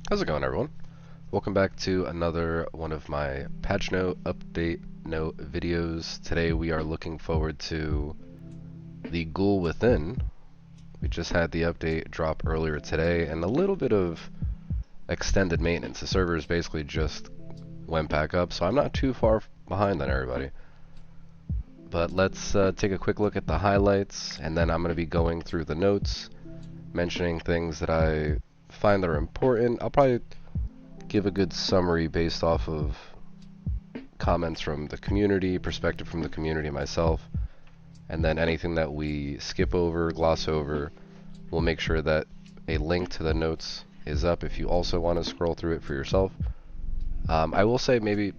How's it going, everyone? Welcome back to another one of my patch note update note videos. Today we are looking forward to the Ghoul Within. We just had the update drop earlier today and a little bit of extended maintenance. The servers basically just went back up, so I'm not too far behind on everybody. But let's take a quick look at the highlights, and then I'm going to be going through the notes, mentioning things that I find that are important. I'll probably give a good summary based off of comments from the community, perspective from the community myself, and then anything that we skip over, gloss over, we'll make sure that a link to the notes is up if you also want to scroll through it for yourself. I will say maybe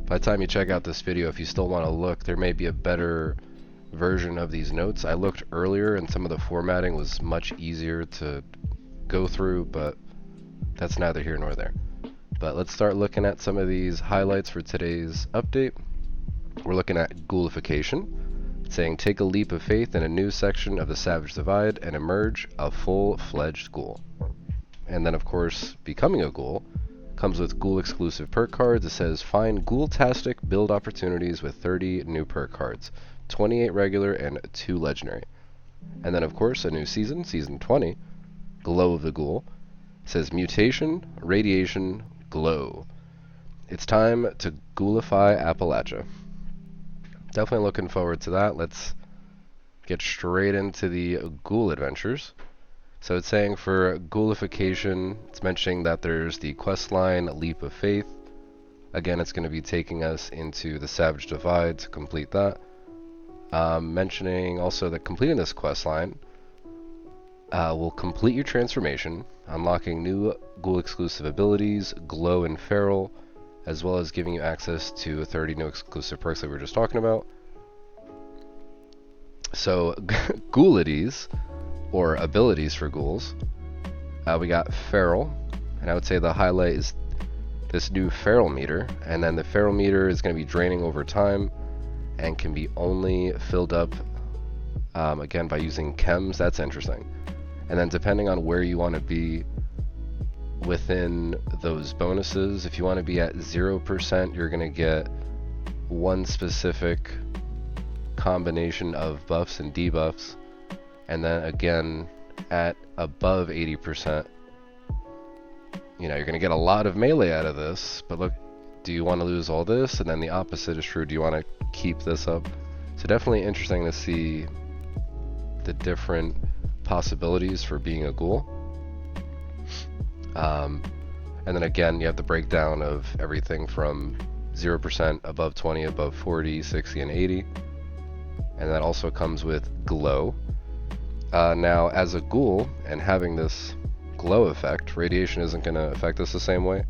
by the time you check out this video, if you still want to look, there may be a better version of these notes. I looked earlier and some of the formatting was much easier to go through, but that's neither here nor there. But let's start looking at some of these highlights for today's update. We're looking at Ghoulification, saying take a leap of faith in a new section of the Savage Divide and emerge a full-fledged ghoul. And then of course, becoming a ghoul comes with ghoul exclusive perk cards. It says find ghoul-tastic build opportunities with 30 new perk cards, 28 regular and 2 legendary. And then of course a new season, season 20, Glow of the Ghoul. It says mutation, radiation, glow. It's time to ghoulify Appalachia. Definitely looking forward to that. Let's get straight into the ghoul adventures. So it's saying for ghoulification, it's mentioning that there's the questline Leap of Faith. Again, it's going to be taking us into the Savage Divide to complete that. Mentioning also that completing this questline will complete your transformation, unlocking new ghoul exclusive abilities, glow and feral, as well as giving you access to 30 new exclusive perks that we were just talking about. So Ghoulities, or abilities for ghouls, we got feral, and I would say the highlight is this new feral meter, and then the feral meter is going to be draining over time and can be only filled up again by using chems. That's interesting. And then depending on where you want to be within those bonuses, if you want to be at 0%, you're going to get one specific combination of buffs and debuffs. And then again, at above 80%, you're going to get a lot of melee out of this. But look, do you want to lose all this? And then the opposite is true. Do you want to keep this up? So definitely interesting to see the different possibilities for being a ghoul. And then again, you have the breakdown of everything from 0%, above 20, above 40, 60, and 80. And that also comes with glow. Now, as a ghoul, and having this glow effect, radiation isn't going to affect us the same way.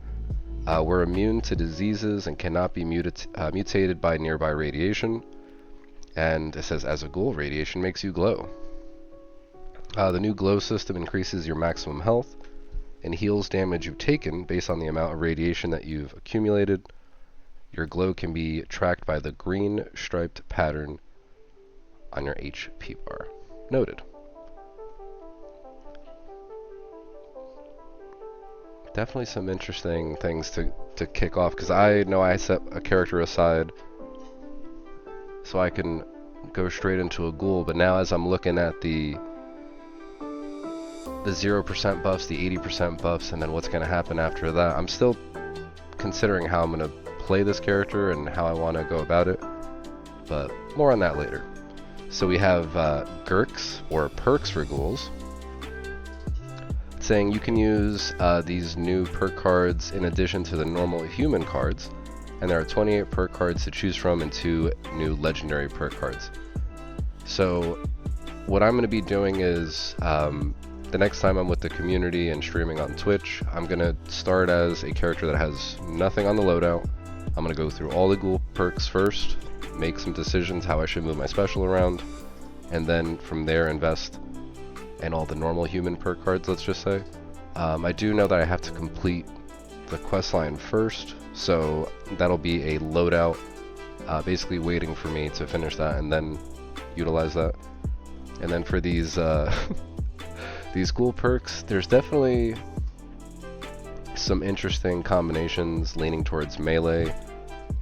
We're immune to diseases and cannot be mutated by nearby radiation. And it says, as a ghoul, radiation makes you glow. The new glow system increases your maximum health and heals damage you've taken based on the amount of radiation that you've accumulated. Your glow can be tracked by the green striped pattern on your HP bar. Noted. Definitely some interesting things to kick off, because I know I set a character aside so I can go straight into a ghoul, but now as I'm looking at the 0% buffs, the 80% buffs, and then what's going to happen after that, I'm still considering how I'm going to play this character and how I want to go about it, but more on that later. So we have Ghirks, or perks for ghouls, saying you can use these new perk cards in addition to the normal human cards, and there are 28 perk cards to choose from and 2 new legendary perk cards. So what I'm going to be doing is the next time I'm with the community and streaming on Twitch, I'm going to start as a character that has nothing on the loadout. I'm going to go through all the ghoul perks first, make some decisions how I should move my special around, and then from there invest in all the normal human perk cards, let's just say. I do know that I have to complete the questline first, so that'll be a loadout basically waiting for me to finish that and then utilize that. And then for these these ghoul perks, there's definitely some interesting combinations leaning towards melee,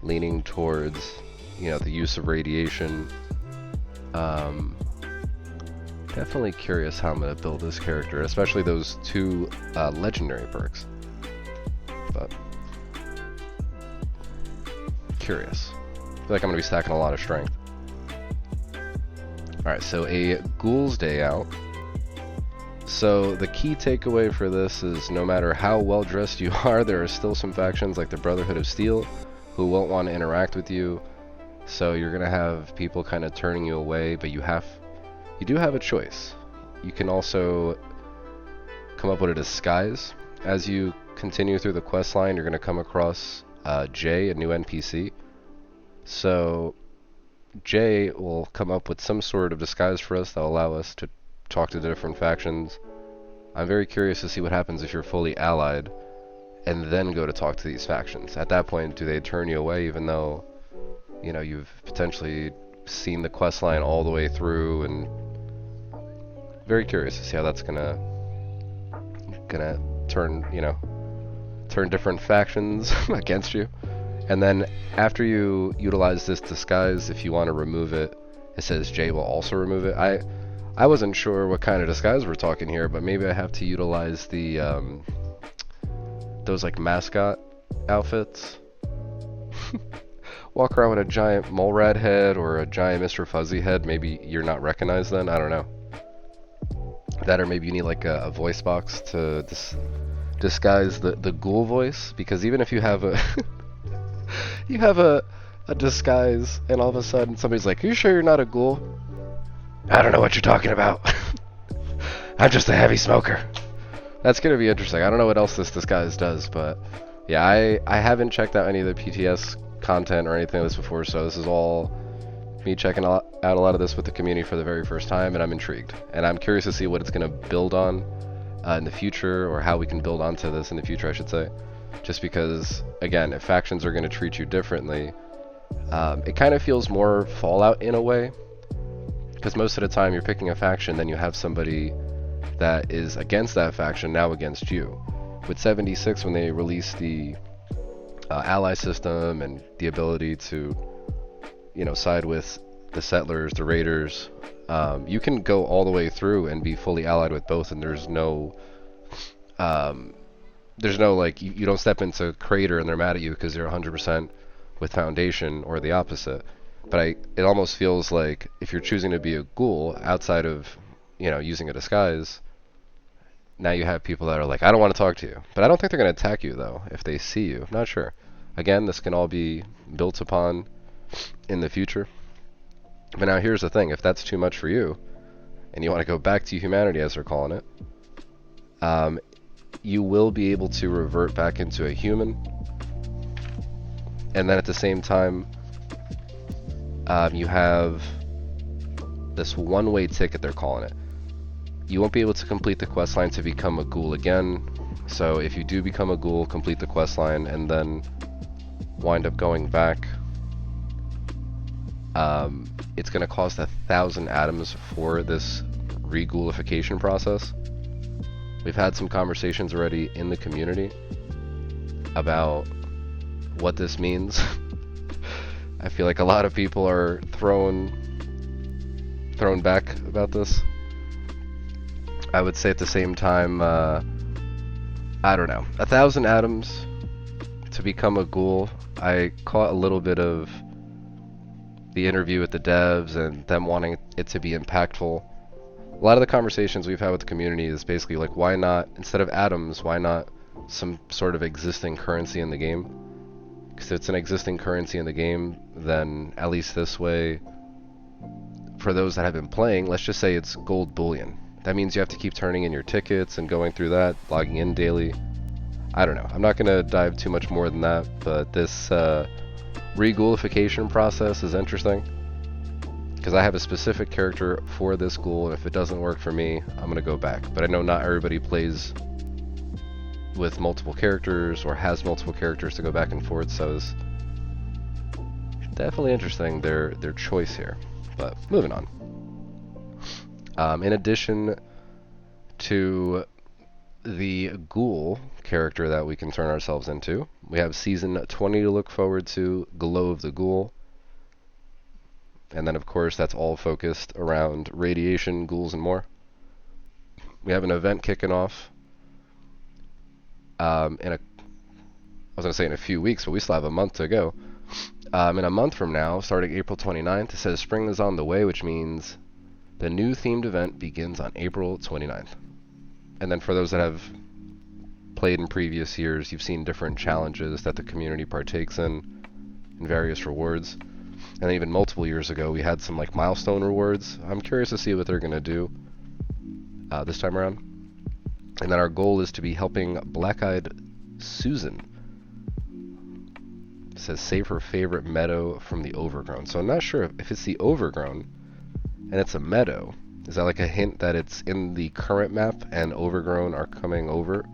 leaning towards, you know, the use of radiation. Definitely curious how I'm going to build this character, especially those two legendary perks. But curious. I feel like I'm going to be stacking a lot of strength. Alright, so a Ghoul's Day out. So the key takeaway for this is no matter how well dressed you are, there are still some factions like the Brotherhood of Steel who won't want to interact with you. So you're going to have people kind of turning you away, but you do have a choice. You can also come up with a disguise. As you continue through the quest line, you're going to come across Jay, a new NPC. So Jay will come up with some sort of disguise for us that will allow us to talk to the different factions. I'm very curious to see what happens if you're fully allied and then go to talk to these factions. At that point, do they turn you away even though, you know, you've potentially seen the quest line all the way through? And very curious to see how that's gonna turn, you know, turn different factions against you. And then after you utilize this disguise, if you want to remove it, it says Jay will also remove it. I wasn't sure what kind of disguise we're talking here, but maybe I have to utilize the those like mascot outfits. Walk around with a giant mole rat head or a giant Mr. Fuzzy head. Maybe you're not recognized then. I don't know. That, or maybe you need like a voice box to disguise the ghoul voice, because even if you have a you have a disguise and all of a sudden somebody's like, "Are you sure you're not a ghoul?" "I don't know what you're talking about. I'm just a heavy smoker." That's gonna be interesting. I don't know what else this disguise does, but yeah, I haven't checked out any of the PTS content or anything like this before, so this is all me checking out a lot of this with the community for the very first time, and I'm intrigued. And I'm curious to see what it's gonna build on in the future, or how we can build onto this in the future, I should say. Just because, again, if factions are gonna treat you differently, it kind of feels more Fallout in a way. Because most of the time you're picking a faction, then you have somebody that is against that faction now against you. With 76, when they released the ally system and the ability to, you know, side with the settlers, the raiders, you can go all the way through and be fully allied with both, and there's no like, you don't step into Crater and they're mad at you because you're 100% with Foundation, or the opposite. But it almost feels like if you're choosing to be a ghoul outside of, you know, using a disguise, now you have people that are like, "I don't want to talk to you." But I don't think they're going to attack you though if they see you. Not sure. Again, this can all be built upon in the future. But now here's the thing: if that's too much for you, and you want to go back to humanity, as they're calling it, you will be able to revert back into a human. And then at the same time, you have this one-way ticket, they're calling it. You won't be able to complete the questline to become a ghoul again. So if you do become a ghoul, complete the questline, and then wind up going back, it's going to cost 1,000 atoms for this re-ghoulification process. We've had some conversations already in the community about what this means. I feel like a lot of people are thrown back about this. I would say at the same time, I don't know, 1,000 atoms to become a ghoul. I caught a little bit of the interview with the devs and them wanting it to be impactful. A lot of the conversations we've had with the community is basically like, why not, instead of atoms, why not some sort of existing currency in the game? Because if it's an existing currency in the game, then at least this way, for those that have been playing, let's just say it's gold bullion. That means you have to keep turning in your tickets and going through that, logging in daily. I don't know. I'm not going to dive too much more than that, but this re-ghoulification process is interesting. Because I have a specific character for this ghoul, and if it doesn't work for me, I'm going to go back. But I know not everybody plays with multiple characters or has multiple characters to go back and forth, so it's definitely interesting, their choice here. But moving on. In addition to the Ghoul character that we can turn ourselves into. We have Season 20 to look forward to, Glow of the Ghoul. And then, of course, that's all focused around radiation, ghouls, and more. We have an event kicking off I was going to say in a few weeks, but we still have a month to go. In a month from now, starting April 29th, it says spring is on the way, which means the new themed event begins on April 29th. And then for those that have played in previous years, you've seen different challenges that the community partakes in various rewards. And then even multiple years ago, we had some like milestone rewards. I'm curious to see what they're going to do this time around. And then our goal is to be helping Black-Eyed Susan. It says save her favorite meadow from the overgrown. So I'm not sure if it's the overgrown and it's a meadow. Is that like a hint that it's in the current map and overgrown are coming over?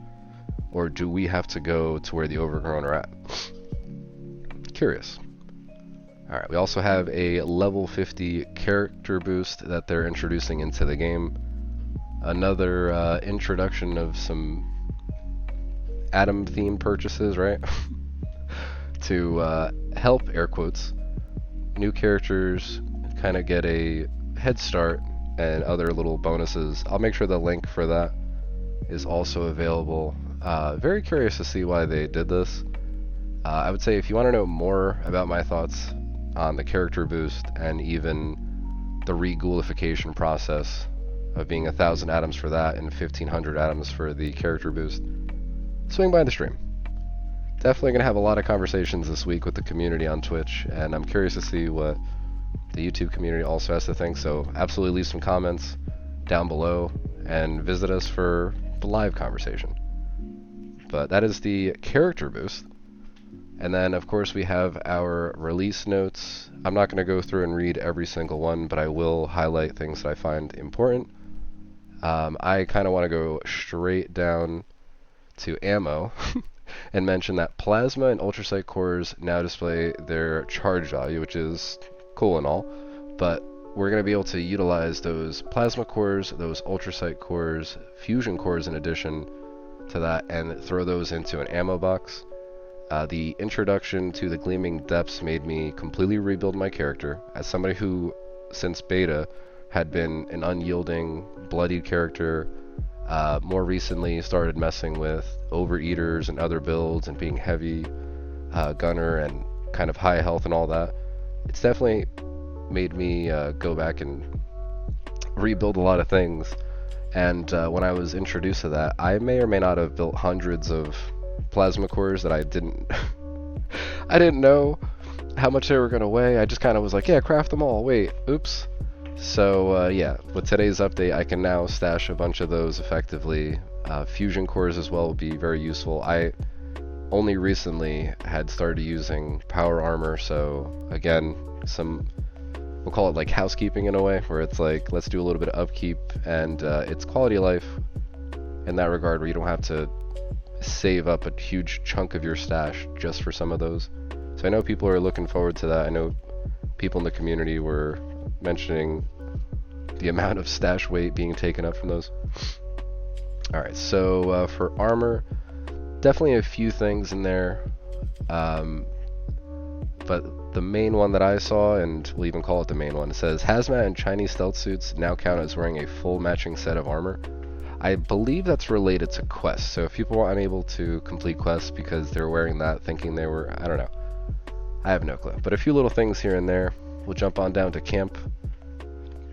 Or do we have to go to where the overgrown are at? Curious. Alright, we also have a level 50 character boost that they're introducing into the game. Another introduction of some Atom themed purchases, right? To help, air quotes, new characters kind of get a head start and other little bonuses. I'll make sure the link for that is also available. Very curious to see why they did this. I would say if you want to know more about my thoughts on the character boost and even the re-ghoulification process of being 1,000 atoms for that and 1,500 atoms for the character boost, swing by the stream. Definitely going to have a lot of conversations this week with the community on Twitch, and I'm curious to see what the YouTube community also has to think, so absolutely leave some comments down below and visit us for the live conversation. But that is the character boost. And then, of course, we have our release notes. I'm not going to go through and read every single one, but I will highlight things that I find important. I kind of want to go straight down to ammo and mention that Plasma and Ultracite cores now display their charge value, which is cool and all, but we're going to be able to utilize those Plasma cores, those Ultracite cores, Fusion cores in addition to that, and throw those into an ammo box. The introduction to the Gleaming Depths made me completely rebuild my character. As somebody who, since beta, had been an unyielding, bloodied character, more recently started messing with overeaters and other builds and being heavy gunner and kind of high health and all that. It's definitely made me go back and rebuild a lot of things. And when I was introduced to that, I may or may not have built hundreds of plasma cores that I didn't I didn't know how much they were going to weigh. I just kind of was like, yeah, craft them all. Wait, oops. So yeah, with today's update, I can now stash a bunch of those effectively. Fusion cores as well will be very useful. I only recently had started using power armor, so again, some, we'll call it like housekeeping in a way, where it's like, let's do a little bit of upkeep, and it's quality of life in that regard, where you don't have to save up a huge chunk of your stash just for some of those. So I know people are looking forward to that. I know people in the community were mentioning the amount of stash weight being taken up from those. Alright, so for armor, definitely a few things in there, but the main one that I saw, and we'll even call it the main one, it says Hazmat and Chinese stealth suits now count as wearing a full matching set of armor. I believe that's related to quests, so if people were unable to complete quests because they're wearing that thinking they were, I don't know. I have no clue. But a few little things here and there. We'll jump on down to camp,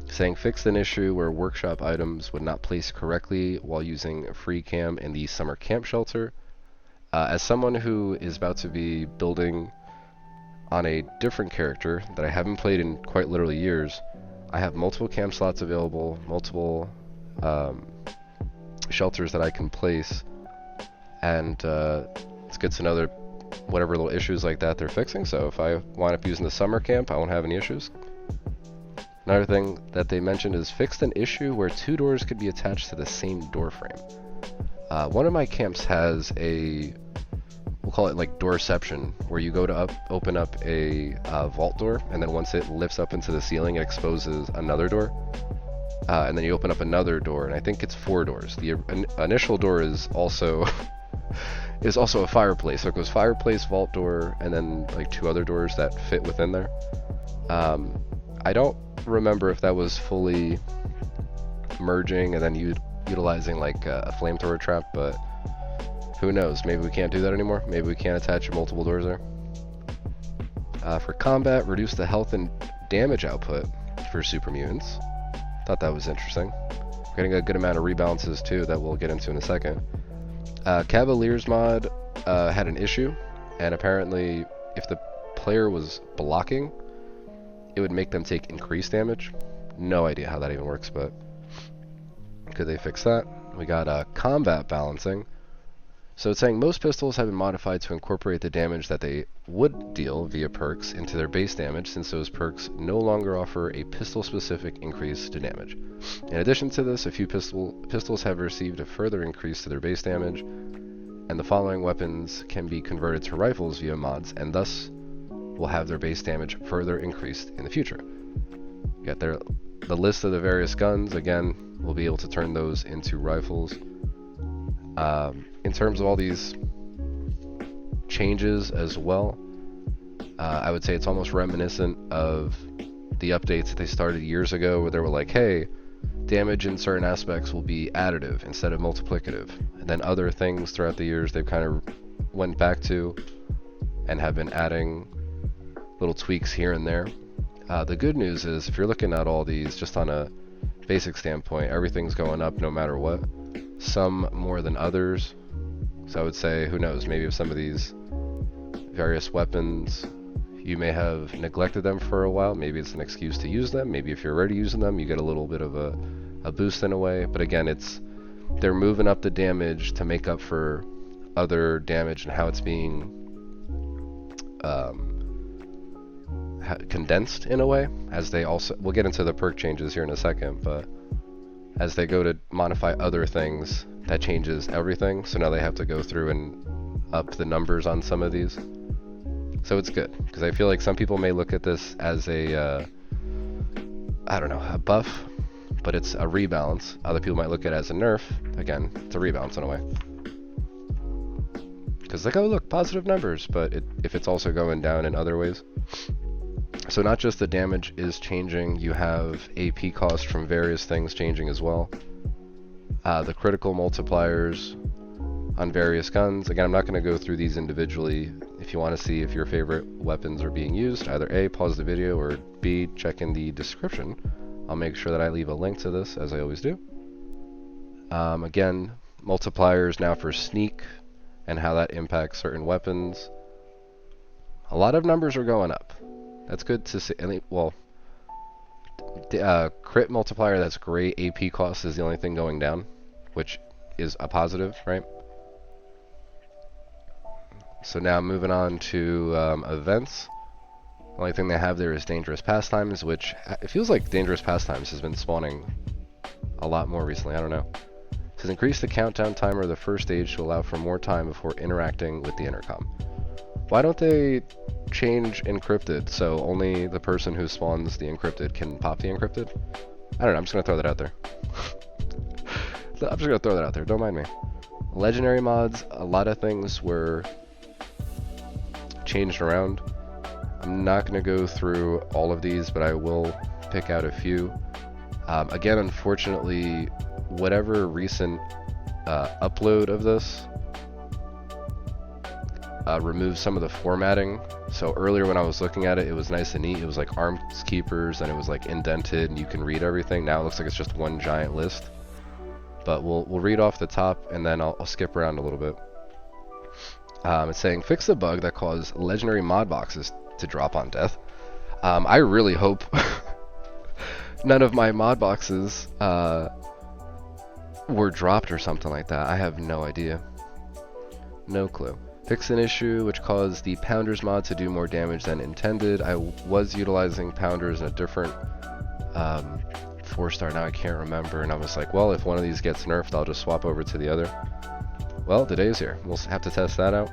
saying fixed an issue where workshop items would not place correctly while using free cam in the summer camp shelter. As someone who is about to be building on a different character that I haven't played in quite literally years, I have multiple camp slots available, multiple shelters that I can place, and it's good to know that whatever little issues like that they're fixing, so if I wind up using the summer camp, I won't have any issues. Another thing that they mentioned is fixed an issue where two doors could be attached to the same door frame. One of my camps has a, we'll call it like doorception, where you go to open up a vault door, and then once it lifts up into the ceiling, it exposes another door. and then you open up another door, and I think it's 4 doors. The initial door is also a fireplace. So it goes fireplace, vault door, and then like 2 other doors that fit within there. I don't remember if that was fully merging and then utilizing like a flamethrower trap, but who knows? Maybe we can't do that anymore. Maybe we can't attach multiple doors there. For combat, reduce the health and damage output for super mutants. Thought that was interesting. We're getting a good amount of rebalances too that we'll get into in a second. Cavaliers mod had an issue, and apparently if the player was blocking, it would make them take increased damage. No idea how that even works, but could they fix that? We got combat balancing. So it's saying most pistols have been modified to incorporate the damage that they would deal via perks into their base damage, since those perks no longer offer a pistol-specific increase to damage. In addition to this, a few pistols have received a further increase to their base damage, and the following weapons can be converted to rifles via mods, and thus will have their base damage further increased in the future. You got the list of the various guns. Again, we'll be able to turn those into rifles. In terms of all these changes as well, I would say it's almost reminiscent of the updates that they started years ago, where they were like, hey, damage in certain aspects will be additive instead of multiplicative. And then other things throughout the years they've kind of went back to and have been adding little tweaks here and there. The good news is, if you're looking at all these just on a basic standpoint, everything's going up no matter what. Some more than others. So I would say, who knows, maybe if some of these various weapons, you may have neglected them for a while, maybe it's an excuse to use them. Maybe if you're already using them, you get a little bit of a boost in a way. But again, they're moving up the damage to make up for other damage and how it's being condensed in a way. As they also, we'll get into the perk changes here in a second, but as they go to modify other things, that changes everything. So now they have to go through and up the numbers on some of these. So it's good, because I feel like some people may look at this as a buff, but it's a rebalance. Other people might look at it as a nerf. Again, it's a rebalance in a way. Because like, oh look, positive numbers, but if it's also going down in other ways. So not just the damage is changing, you have AP cost from various things changing as well. The critical multipliers on various guns. Again, I'm not going to go through these individually. If you want to see if your favorite weapons are being used, either A, pause the video, or B, check in the description. I'll make sure that I leave a link to this, as I always do. Again, multipliers now for sneak and how that impacts certain weapons. A lot of numbers are going up. That's good to see. Well, crit multiplier, that's great. AP cost is the only thing going down, which is a positive, right? So now moving on to events. The only thing they have there is dangerous pastimes, which it feels like dangerous pastimes has been spawning a lot more recently. I don't know. It says increase the countdown timer of the first stage to allow for more time before interacting with the intercom. Why don't they change encrypted so only the person who spawns the encrypted can pop the encrypted? I don't know, I'm just gonna throw that out there. Don't mind me. Legendary mods, a lot of things were changed around. I'm not gonna go through all of these, but I will pick out a few. Again, unfortunately, whatever recent upload of this removes some of the formatting. So earlier when I was looking at it, it was nice and neat. It was like arms keepers and it was like indented and you can read everything. Now it looks like it's just one giant list. But we'll read off the top and then I'll skip around a little bit. It's saying fix the bug that caused legendary mod boxes to drop on death. I really hope none of my mod boxes were dropped or something like that. I have no idea. No clue. Fix an issue which caused the Pounders mod to do more damage than intended. I was utilizing Pounders in a different 4-star, now I can't remember, and I was like, well, if one of these gets nerfed, I'll just swap over to the other. Well, the day is here. We'll have to test that out.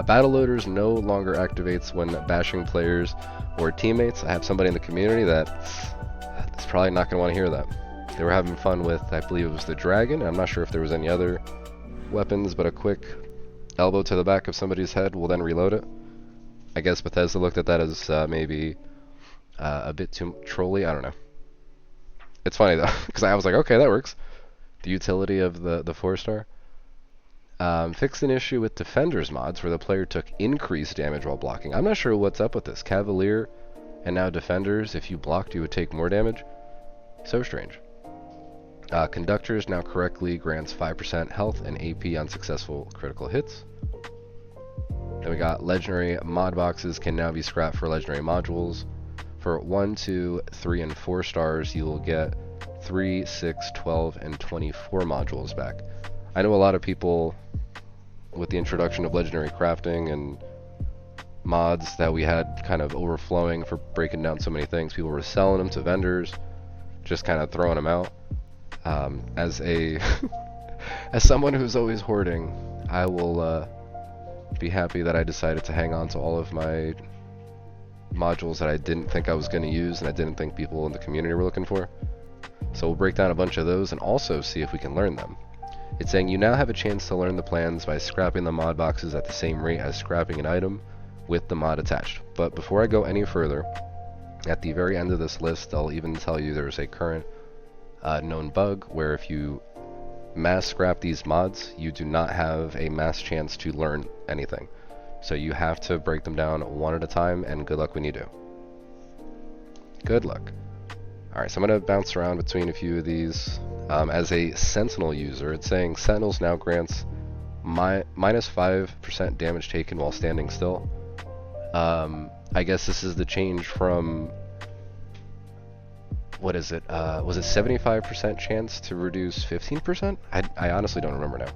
Battle Loaders no longer activates when bashing players or teammates. I have somebody in the community that's probably not going to want to hear that. They were having fun with, I believe it was the dragon. I'm not sure if there was any other weapons, but a quick elbow to the back of somebody's head will then reload it. I guess Bethesda looked at that as maybe a bit too trolly. I don't know. It's funny though, because I was like, okay, that works. The utility of the 4-star. Fixed an issue with Defenders mods where the player took increased damage while blocking. I'm not sure what's up with this. Cavalier and now Defenders, if you blocked, you would take more damage. So strange. Conductors now correctly grants 5% health and AP on successful critical hits. Then we got legendary mod boxes can now be scrapped for legendary modules. For 1, 2, 3, and 4 stars, you will get 3, 6, 12, and 24 modules back. I know a lot of people, with the introduction of legendary crafting and mods that we had kind of overflowing for breaking down so many things, people were selling them to vendors, just kind of throwing them out. As someone who's always hoarding, I will be happy that I decided to hang on to all of my modules that I didn't think I was going to use and I didn't think people in the community were looking for. So we'll break down a bunch of those and also see if we can learn them. It's saying you now have a chance to learn the plans by scrapping the mod boxes at the same rate as scrapping an item with the mod attached. But before I go any further, at the very end of this list, I'll even tell you there's a current known bug where if you mass scrap these mods, you do not have a mass chance to learn anything. So you have to break them down one at a time, and good luck when you do. Good luck. Alright, so I'm going to bounce around between a few of these. As a Sentinel user, it's saying Sentinels now grants minus 5% damage taken while standing still. I guess this is the change from, what is it? Was it 75% chance to reduce 15%? I honestly don't remember now.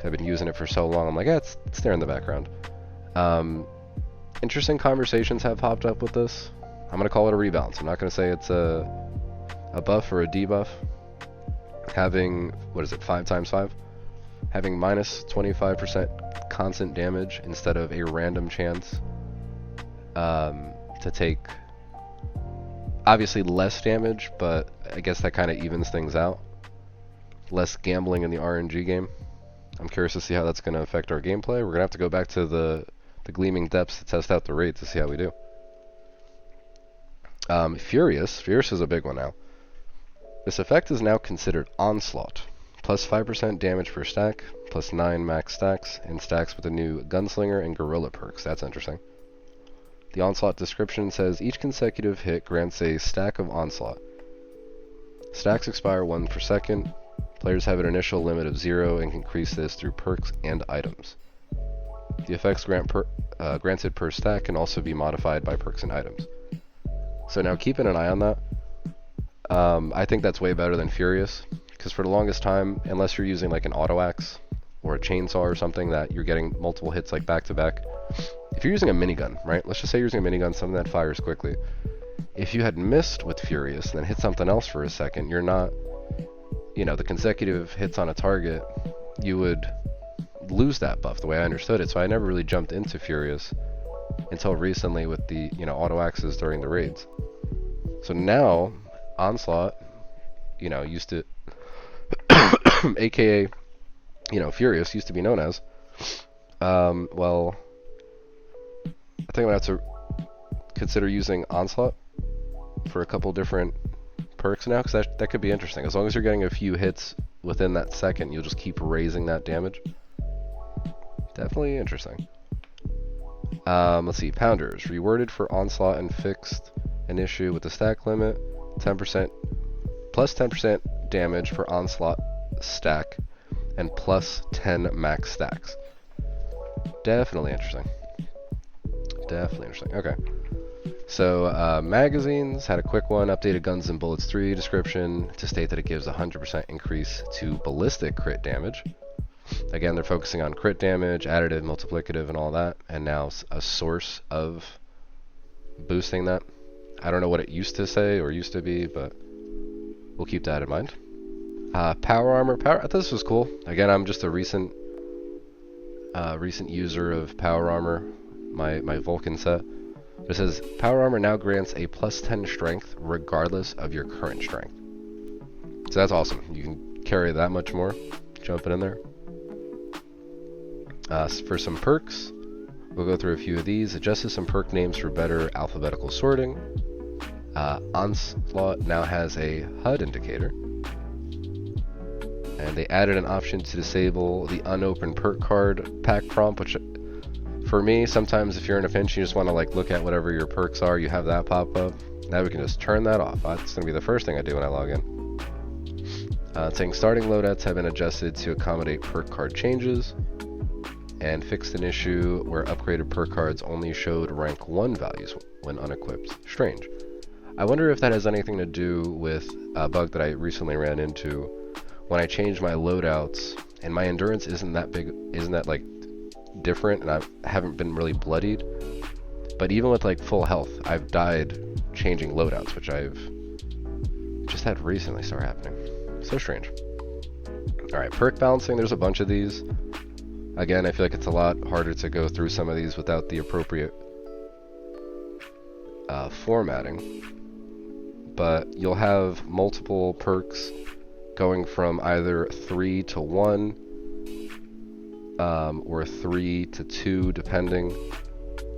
I've been using it for so long, I'm like, yeah, it's there in the background. Interesting conversations have popped up with this. I'm going to call it a rebalance. I'm not going to say it's a buff or a debuff. Having, what is it, 5 times 5? Having minus 25% constant damage instead of a random chance to take obviously less damage, but I guess that kind of evens things out. Less gambling in the RNG game. I'm curious to see how that's going to affect our gameplay. We're going to have to go back to the Gleaming Depths to test out the rate to see how we do. Furious is a big one now. This effect is now considered Onslaught. Plus 5% damage per stack, plus 9 max stacks, and stacks with the new Gunslinger and Gorilla perks. That's interesting. The Onslaught description says each consecutive hit grants a stack of Onslaught. Stacks expire 1 per second. Players have an initial limit of 0 and can increase this through perks and items. The effects granted per stack can also be modified by perks and items. So now keeping an eye on that. I think that's way better than Furious, because for the longest time, unless you're using like an auto axe or a chainsaw or something that you're getting multiple hits like back to back. If you're using a minigun, right? Let's just say you're using a minigun, something that fires quickly. If you had missed with Furious and then hit something else for a second, you're not, the consecutive hits on a target, you would lose that buff the way I understood it. So I never really jumped into Furious until recently with the, auto axes during the raids. So now, Onslaught, used to, aka, Furious used to be known as, well, I think I'm going to have to consider using Onslaught for a couple different perks now, because that could be interesting. As long as you're getting a few hits within that second, you'll just keep raising that damage. Definitely interesting. Let's see, Pounders. Reworded for Onslaught and fixed an issue with the stack limit. 10% plus 10% damage for Onslaught stack and plus 10 max stacks. Definitely interesting. Okay. So, magazines had a quick one. Updated Guns and Bullets 3 description to state that it gives 100% increase to ballistic crit damage. Again, they're focusing on crit damage, additive, multiplicative, and all that, and now a source of boosting that. I don't know what it used to say or used to be, but we'll keep that in mind. Power armor. I thought this was cool. Again, I'm just a recent user of power armor, my Vulcan set. It says power armor now grants a +10 strength regardless of your current strength. So that's awesome. You can carry that much more. Jumping in there. For some perks, we'll go through a few of these. Adjusted some perk names for better alphabetical sorting. Onslaught now has a HUD indicator. And they added an option to disable the unopened perk card pack prompt, which for me, sometimes if you're in a pinch, you just want to like look at whatever your perks are, you have that pop up. Now we can just turn that off. That's going to be the first thing I do when I log in. Saying starting loadouts have been adjusted to accommodate perk card changes, and fixed an issue where upgraded perk cards only showed rank 1 values when unequipped. Strange. I wonder if that has anything to do with a bug that I recently ran into when I changed my loadouts, and my endurance isn't that like different, and I haven't been really bloodied. But even with like full health, I've died changing loadouts, which I've just had recently start happening. So strange. Alright, perk balancing, there's a bunch of these. Again, I feel like it's a lot harder to go through some of these without the appropriate formatting. But you'll have multiple perks going from either 3 to 1 or 3 to 2 depending,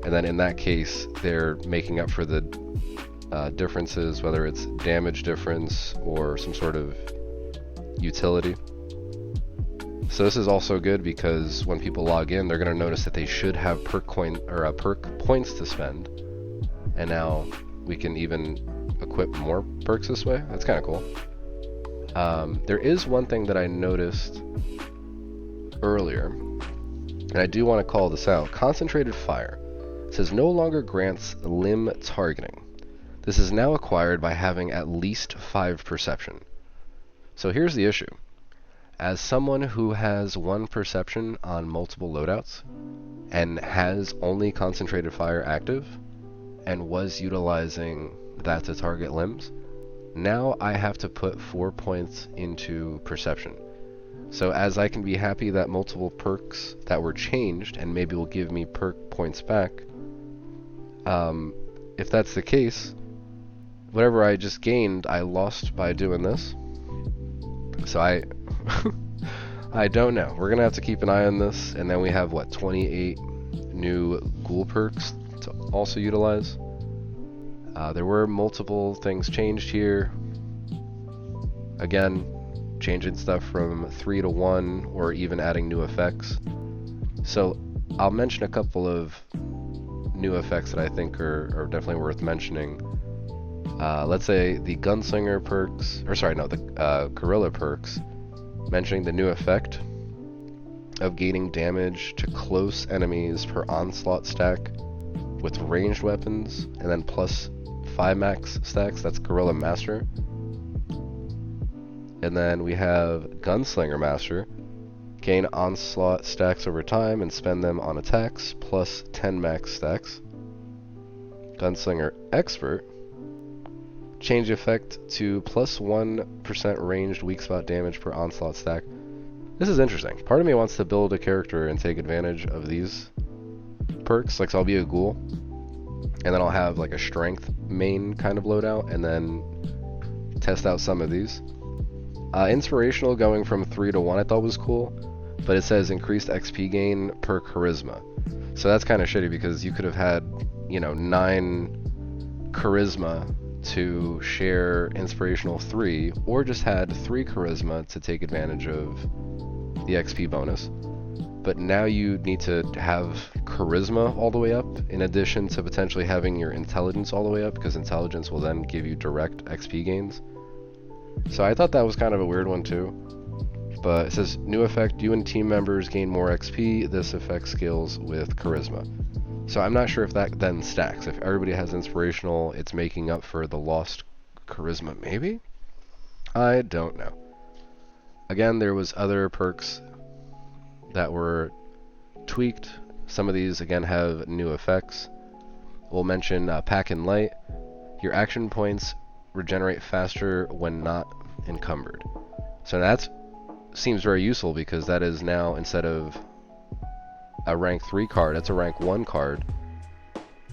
and then in that case they're making up for the differences, whether it's damage difference or some sort of utility. So this is also good because when people log in, they're going to notice that they should have perk points to spend, and now we can even equip more perks this way. That's kind of cool. There is one thing that I noticed earlier, and I do want to call this out. Concentrated Fire. It says no longer grants limb targeting. This is now acquired by having at least 5 perception. So here's the issue. As someone who has 1 perception on multiple loadouts and has only Concentrated Fire active and was utilizing that to target limbs, now I have to put 4 points into perception. So as I can be happy that multiple perks that were changed and maybe will give me perk points back, if that's the case, whatever I just gained, I lost by doing this. So I don't know. We're gonna have to keep an eye on this, and then we have what, 28 new ghoul perks to also utilize. There were multiple things changed here. Again, changing stuff from 3 to 1 or even adding new effects. So I'll mention a couple of new effects that I think are definitely worth mentioning. Let's say the Gunslinger perks, or sorry, no, the Gorilla perks, mentioning the new effect of gaining damage to close enemies per Onslaught stack with ranged weapons, and then plus 5 max stacks. That's Gorilla Master. And then we have Gunslinger Master. Gain Onslaught stacks over time and spend them on attacks, plus 10 max stacks. Gunslinger Expert. Change effect to plus 1% ranged weak spot damage per Onslaught stack. This is interesting. Part of me wants to build a character and take advantage of these perks. Like, so I'll be a ghoul, and then I'll have like a strength main kind of loadout, and then test out some of these. Inspirational going from 3 to 1 I thought was cool, but it says increased XP gain per charisma. So that's kind of shitty because you could have had, 9 charisma to share inspirational 3, or just had 3 charisma to take advantage of the XP bonus. But now you need to have charisma all the way up, in addition to potentially having your intelligence all the way up, because intelligence will then give you direct XP gains. So I thought that was kind of a weird one too. But it says, new effect, you and team members gain more XP. This effect scales with charisma. So I'm not sure if that then stacks. If everybody has inspirational, it's making up for the lost charisma, maybe? I don't know. Again, there was other perks that were tweaked. Some of these, again, have new effects. We'll mention Pack and Light. Your action points regenerate faster when not encumbered. So that seems very useful, because that is now, instead of a rank 3 card, that's a rank 1 card.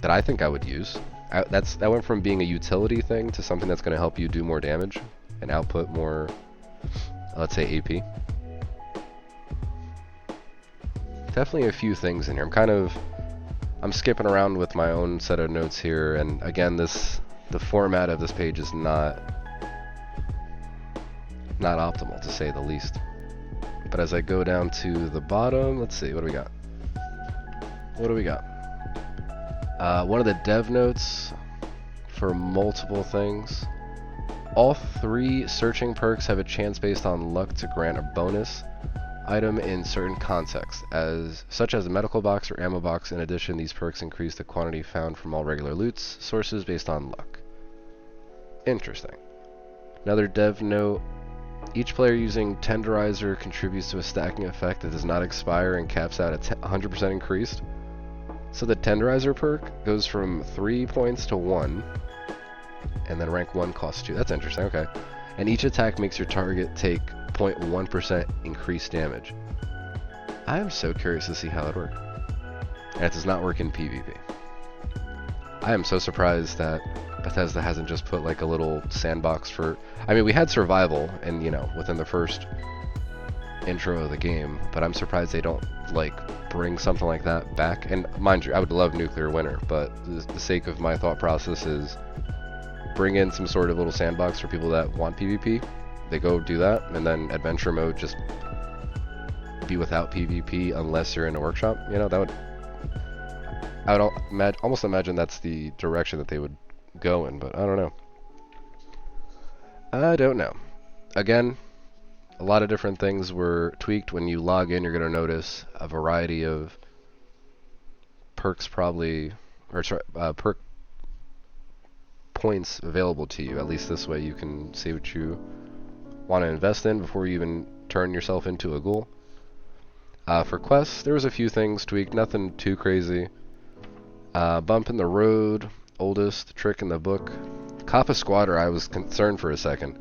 that I think I would use. That went from being a utility thing to something that's going to help you do more damage and output more, let's say, AP. Definitely a few things in here. I'm skipping around with my own set of notes here, and again, the format of this page is not optimal, to say the least. But as I go down to the bottom, let's see, what do we got? What do we got? One of the dev notes for multiple things. All 3 searching perks have a chance based on luck to grant a bonus item in certain contexts, such as a medical box or ammo box. In addition, these perks increase the quantity found from all regular loot sources based on luck. Interesting. Another dev note. Each player using Tenderizer contributes to a stacking effect that does not expire and caps out at 100% increased. So the Tenderizer perk goes from 3 points to 1, and then rank 1 costs 2. That's interesting, okay. And each attack makes your target take 0.1% increased damage. I am so curious to see how it works. And it does not work in PvP. I am so surprised that Bethesda hasn't just put like a little sandbox for... I mean, we had survival, and you know, within the first intro of the game, but I'm surprised they don't like bring something like that back. And mind you, I would love nuclear winter, but the sake of my thought process is bring in some sort of little sandbox for people that want PvP. They go do that, and then adventure mode just be without PvP unless you're in a workshop. You know, I would almost imagine that's the direction that they would go in, but I don't know. I don't know. Again, a lot of different things were tweaked. When you log in, you're going to notice a variety of perks perk points available to you. At least this way you can see what you want to invest in before you even turn yourself into a ghoul. For quests, there was a few things tweaked, nothing too crazy. Bump in the road, oldest trick in the book. Kappa Squatter, I was concerned for a second.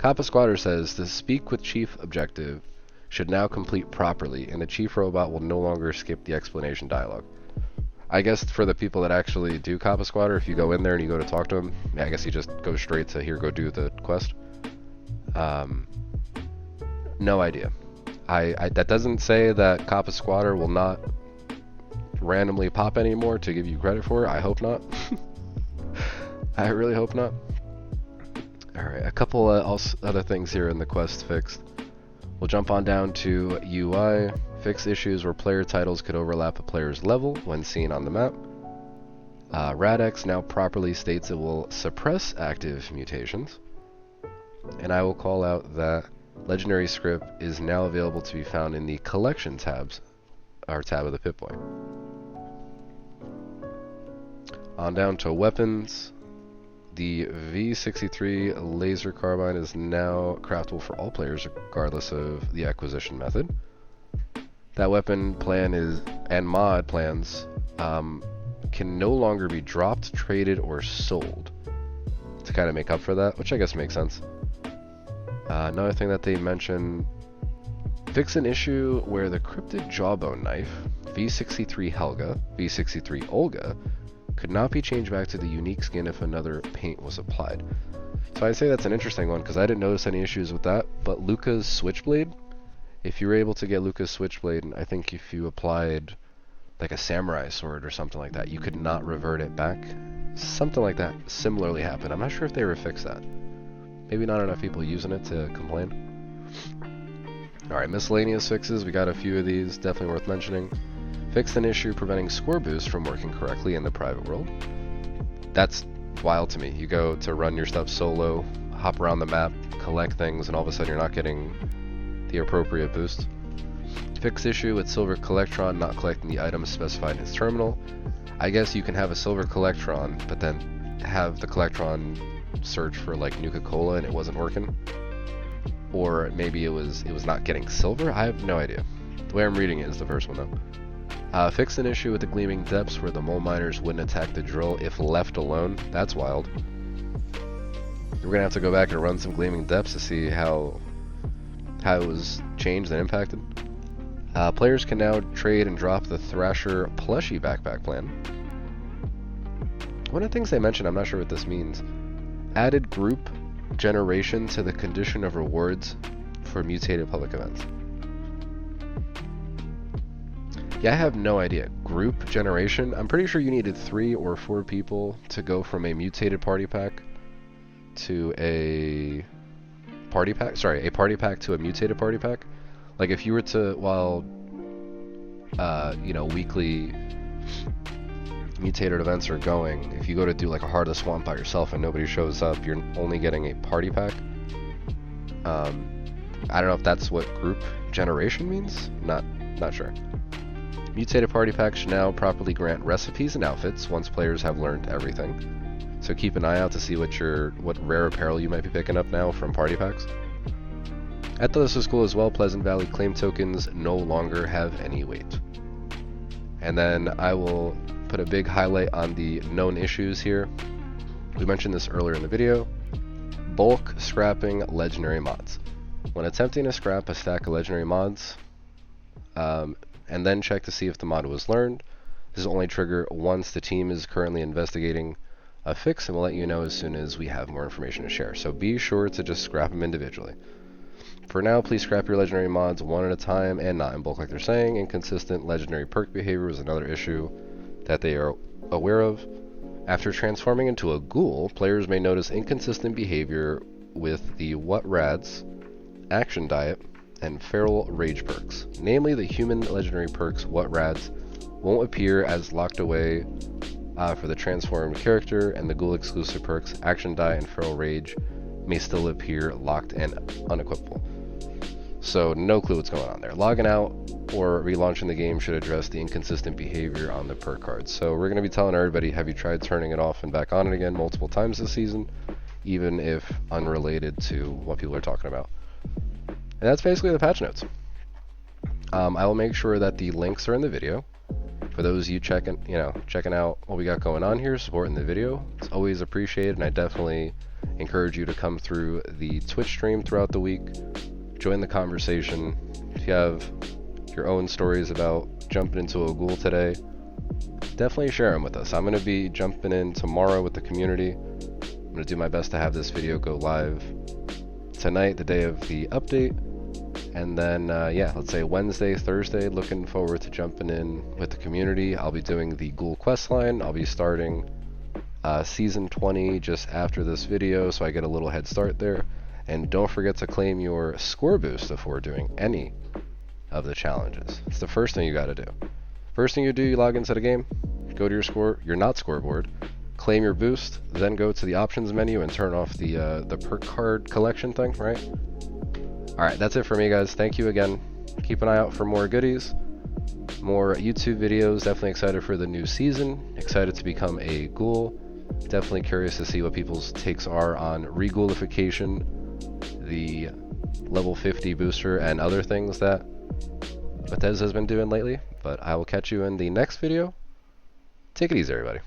Kappa Squatter says the speak with chief objective should now complete properly, and the chief robot will no longer skip the explanation dialogue. I guess for the people that actually do Kappa Squatter, if you go in there and you go to talk to him, I guess you just go straight to here, go do the quest. No idea. That doesn't say that Kappa Squatter will not randomly pop anymore to give you credit for it. I hope not. I really hope not. Alright, a couple other things here in the quest fixed. We'll jump on down to UI. Fix issues where player titles could overlap a player's level when seen on the map. Radx now properly states it will suppress active mutations. And I will call out that Legendary Script is now available to be found in the Collection tabs, or tab of the Pip-Boy. On down to weapons. The V63 laser carbine is now craftable for all players regardless of the acquisition method. That weapon plan and mod plans can no longer be dropped, traded, or sold to kind of make up for that, which I guess makes sense. Another thing that they mention, fix an issue where the cryptid jawbone knife, V63 Helga, V63 Olga, could not be changed back to the unique skin if another paint was applied. So I'd say that's an interesting one because I didn't notice any issues with that, but Luca's Switchblade, if you were able to get Luca's Switchblade, and I think if you applied like a samurai sword or something like that, you could not revert it back. Something like that similarly happened. I'm not sure if they ever fixed that. Maybe not enough people using it to complain. Alright, miscellaneous fixes. We got a few of these, definitely worth mentioning. Fixed an issue preventing score boosts from working correctly in the private world. That's wild to me. You go to run your stuff solo, hop around the map, collect things, and all of a sudden you're not getting the appropriate boost. Fixed issue with Silver Collectron not collecting the items specified in its terminal. I guess you can have a Silver Collectron, but then have the Collectron search for like Nuka-Cola and it wasn't working. Or maybe it was not getting silver? I have no idea. The way I'm reading it is the first one though. Fix an issue with the Gleaming Depths where the mole miners wouldn't attack the drill if left alone. That's wild. We're gonna have to go back and run some Gleaming Depths to see how it was changed and impacted. Players can now trade and drop the Thrasher plushie backpack plan. One of the things they mentioned, I'm not sure what this means. Added group generation to the condition of rewards for mutated public events. Yeah, I have no idea. Group generation? I'm pretty sure you needed 3 or 4 people to go from a mutated party pack to a party pack. Sorry, a party pack to a mutated party pack. Like if you were to, while, you know, weekly mutated events are going, if you go to do like a Heart of the Swamp by yourself and nobody shows up, you're only getting a party pack. I don't know if that's what group generation means. Not sure. Mutated party packs should now properly grant recipes and outfits once players have learned everything. So keep an eye out to see what rare apparel you might be picking up now from party packs. I thought this was cool as well. Pleasant Valley claim tokens no longer have any weight. And then I will put a big highlight on the known issues here. We mentioned this earlier in the video. Bulk scrapping legendary mods. When attempting to scrap a stack of legendary mods, and then check to see if the mod was learned, this will only trigger once the team is currently investigating a fix, and we'll let you know as soon as we have more information to share. So be sure to just scrap them individually. For now, please scrap your legendary mods one at a time and not in bulk like they're saying. Inconsistent legendary perk behavior is another issue that they are aware of. After transforming into a ghoul, players may notice inconsistent behavior with the What Rads, Action Diet, and Feral Rage perks. Namely, the human legendary perks What Rads won't appear as locked away for the transformed character, and the ghoul exclusive perks Action Diet and Feral Rage may still appear locked and unequipable. So no clue what's going on there. Logging out or relaunching the game should address the inconsistent behavior on the perk cards. So we're going to be telling everybody, have you tried turning it off and back on it again multiple times this season, even if unrelated to what people are talking about. And that's basically the patch notes. I will make sure that the links are in the video. For those of you checking out what we got going on here, supporting the video, it's always appreciated, and I definitely encourage you to come through the Twitch stream throughout the week, join the conversation. If you have your own stories about jumping into a ghoul today, definitely share them with us. I'm going to be jumping in tomorrow with the community. I'm going to do my best to have this video go live tonight, the day of the update. And then, yeah, let's say Wednesday, Thursday, looking forward to jumping in with the community. I'll be doing the Ghoul questline. I'll be starting Season 20 just after this video, so I get a little head start there. And don't forget to claim your score boost before doing any of the challenges. It's the first thing you got to do. First thing you do, you log into the game, go to your not scoreboard, claim your boost, then go to the options menu and turn off the perk card collection thing, right? Alright, that's it for me, guys. Thank you again. Keep an eye out for more goodies, more YouTube videos. Definitely excited for the new season. Excited to become a ghoul. Definitely curious to see what people's takes are on Ghoulification, the level 50 booster, and other things that VATS has been doing lately. But I will catch you in the next video. Take it easy, everybody.